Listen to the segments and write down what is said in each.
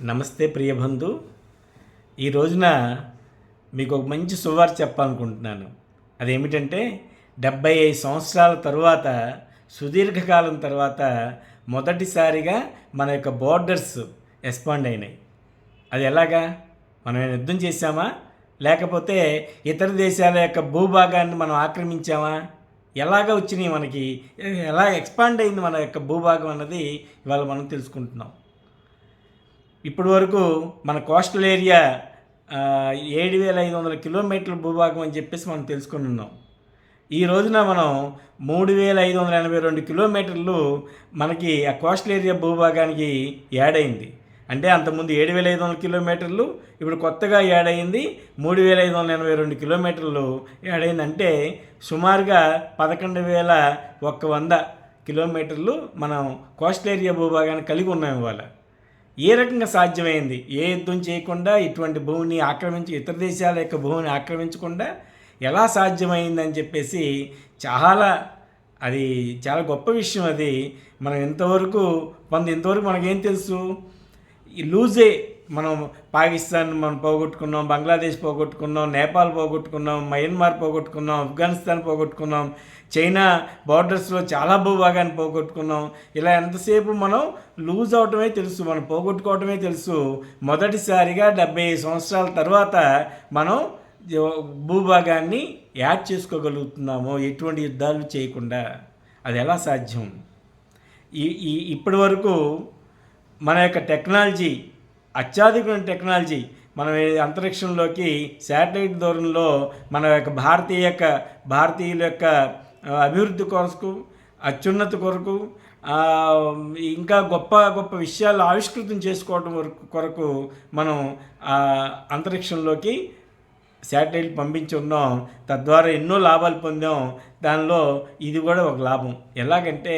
నమస్తే ప్రియబంధు. ఈ రోజున మీకు ఒక మంచి శుభవార్త చెప్పాలనుకుంటున్నాను. అదేమిటంటే 75 సంవత్సరాల తరువాత, సుదీర్ఘకాలం తర్వాత మొదటిసారిగా మన యొక్క బోర్డర్స్ ఎక్స్పాండ్ అయినాయి. అది ఎలాగా? మనం యుద్ధం చేశామా, లేకపోతే ఇతర దేశాల యొక్క భూభాగాన్ని మనం ఆక్రమించామా? ఎలాగ వచ్చినాయి మనకి, ఎలా ఎక్స్పాండ్ అయింది మన యొక్క భూభాగం అన్నది ఇవాళ మనం తెలుసుకుంటున్నాం. ఇప్పటి వరకు మన కోస్టల్ ఏరియా 7,500 కిలోమీటర్ల భూభాగం అని చెప్పేసి మనం తెలుసుకుని ఉన్నాం. ఈ రోజున మనం 3,582 కిలోమీటర్లు మనకి ఆ కోస్టల్ ఏరియా భూభాగానికి యాడ్ అయింది. అంటే అంతకుముందు 7,500 కిలోమీటర్లు, ఇప్పుడు కొత్తగా యాడ్ అయింది 3,582 కిలోమీటర్లు యాడ్ అయింది. అంటే సుమారుగా 11,100 కిలోమీటర్లు మనం కోస్టల్ ఏరియా భూభాగాన్ని కలిగి ఉన్నాం. ఇవాళ ఏ రకంగా సాధ్యమైంది? ఏ యుద్ధం చేయకుండా, ఇటువంటి భూమిని ఆక్రమించి, ఇతర దేశాల యొక్క భూమిని ఆక్రమించకుండా ఎలా సాధ్యమైందని చెప్పేసి అది చాలా గొప్ప విషయం. అది మనం ఇంతవరకు మనకేం తెలుసు? ఈ లూజే మనం పాకిస్తాన్ మనం పోగొట్టుకున్నాం, బంగ్లాదేశ్ పోగొట్టుకున్నాం, నేపాల్ పోగొట్టుకున్నాం, మయన్మార్ పోగొట్టుకున్నాం, ఆఫ్ఘనిస్తాన్ పోగొట్టుకున్నాం, చైనా బార్డర్స్లో చాలా భూభాగాన్ని పోగొట్టుకున్నాం. ఇలా ఎంతసేపు మనం లూజ్ అవటమే తెలుసు, మనం పోగొట్టుకోవటమే తెలుసు. మొదటిసారిగా 75 సంవత్సరాల తర్వాత మనం భూభాగాన్ని యాడ్ చేసుకోగలుగుతున్నాము ఎటువంటి యుద్ధాలు చేయకుండా. అది ఎలా సాధ్యం? ఇప్పటి వరకు మన యొక్క టెక్నాలజీ, అత్యాధునిక టెక్నాలజీ, మనం అంతరిక్షంలోకి శాటిలైట్ దూరంలో మన యొక్క భారతీయుల యొక్క అభివృద్ధి కొరకు, అత్యున్నత కొరకు, ఇంకా గొప్ప గొప్ప విషయాలు ఆవిష్కృతం చేసుకోవడం కొరకు మనం అంతరిక్షంలోకి శాటిలైట్ పంపించి ఉన్నాం. తద్వారా ఎన్నో లాభాలు పొందాం. దానిలో ఇది కూడా ఒక లాభం. ఎలాగంటే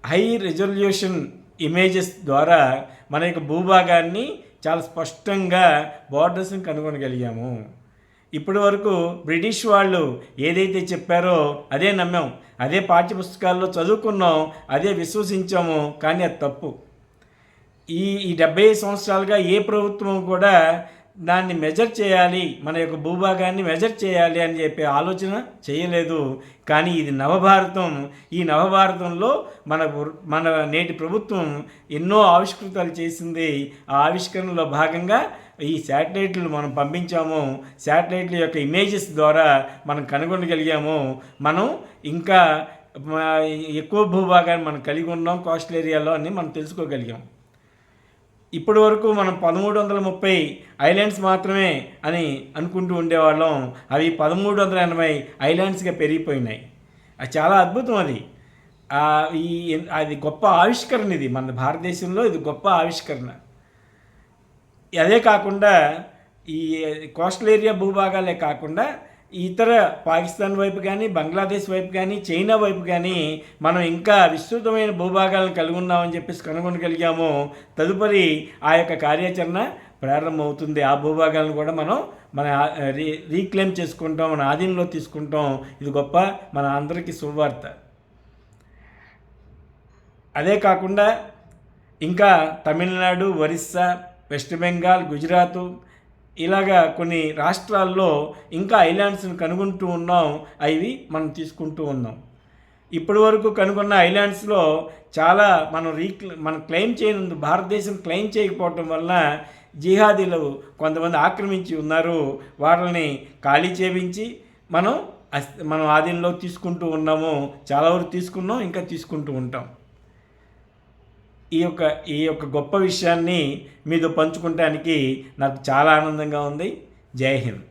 హై రెజల్యూషన్ ఇమేజెస్ ద్వారా మన యొక్క భూభాగాన్ని చాలా స్పష్టంగా బోర్డర్స్ని కనుగొనగలిగాము. ఇప్పటి వరకు బ్రిటిష్ వాళ్ళు ఏదైతే చెప్పారో అదే నమ్మాం, అదే పాఠ్యపుస్తకాల్లో చదువుకున్నాం, అదే విశ్వసించాము. కానీ అది తప్పు. ఈ 75 సంవత్సరాలుగా ఏ ప్రభుత్వం కూడా దాన్ని మెజర్ చేయాలి, మన యొక్క భూభాగాన్ని మెజర్ చేయాలి అని చెప్పి ఆలోచన చేయలేదు. కానీ ఇది నవభారతం. ఈ నవభారతంలో మన నేటి ప్రభుత్వం ఎన్నో ఆవిష్కృతాలు చేసింది. ఆ ఆవిష్కరణలో భాగంగా ఈ శాటిలైట్లు మనం పంపించాము. శాటిలైట్ల యొక్క ఇమేజెస్ ద్వారా మనం కనుగొనగలిగాము. మనం ఇంకా ఎక్కువ భూభాగాన్ని మనం కలిగి ఉన్నాం కోస్టల్ ఏరియాలో అని మనం తెలుసుకోగలిగాం. ఇప్పటి వరకు మనం 1330 ఐలాండ్స్ మాత్రమే అని అనుకుంటూ ఉండేవాళ్ళం. అవి 1380 ఐలాండ్స్గా పెరిగిపోయినాయి. అది చాలా అద్భుతం. అది గొప్ప ఆవిష్కరణ. ఇది మన భారతదేశంలో ఇది గొప్ప ఆవిష్కరణ. అదే కాకుండా ఈ కోస్టల్ ఏరియా భూభాగాలే కాకుండా ఇతర పాకిస్తాన్ వైపు కానీ, బంగ్లాదేశ్ వైపు కానీ, చైనా వైపు కానీ మనం ఇంకా విస్తృతమైన భూభాగాలను కలిగి ఉన్నామని చెప్పేసి కనుగొనగలిగాము. తదుపరి ఆ యొక్క కార్యాచరణ ప్రారంభమవుతుంది. ఆ భూభాగాలను కూడా మన రీక్లెయిమ్ చేసుకుంటాం, మన ఆధీనంలో తీసుకుంటాం. ఇది గొప్ప మన అందరికీ శుభవార్త. అదే కాకుండా ఇంకా తమిళనాడు, ఒరిస్సా, వెస్ట్ బెంగాల్, గుజరాత్ ఇలాగా కొన్ని రాష్ట్రాల్లో ఇంకా ఐలాండ్స్ని కనుగొంటూ ఉన్నాం. అవి మనం తీసుకుంటూ ఉన్నాం. ఇప్పటి వరకు కనుగొన్న ఐలాండ్స్లో చాలా మనం క్లెయిమ్ చేయను, భారతదేశం క్లెయిమ్ చేయకపోవటం వలన జిహాదీలు కొంతమంది ఆక్రమించి ఉన్నారు. వాళ్ళని ఖాళీ చేయించి మనం ఆధీనంలో తీసుకుంటూ ఉన్నాము. చాలా వరకు తీసుకున్నాం, ఇంకా తీసుకుంటూ ఉంటాం. ఈ యొక్క గొప్ప విషయాన్ని మీతో పంచుకోవడానికి నాకు చాలా ఆనందంగా ఉంది. జై హింద్.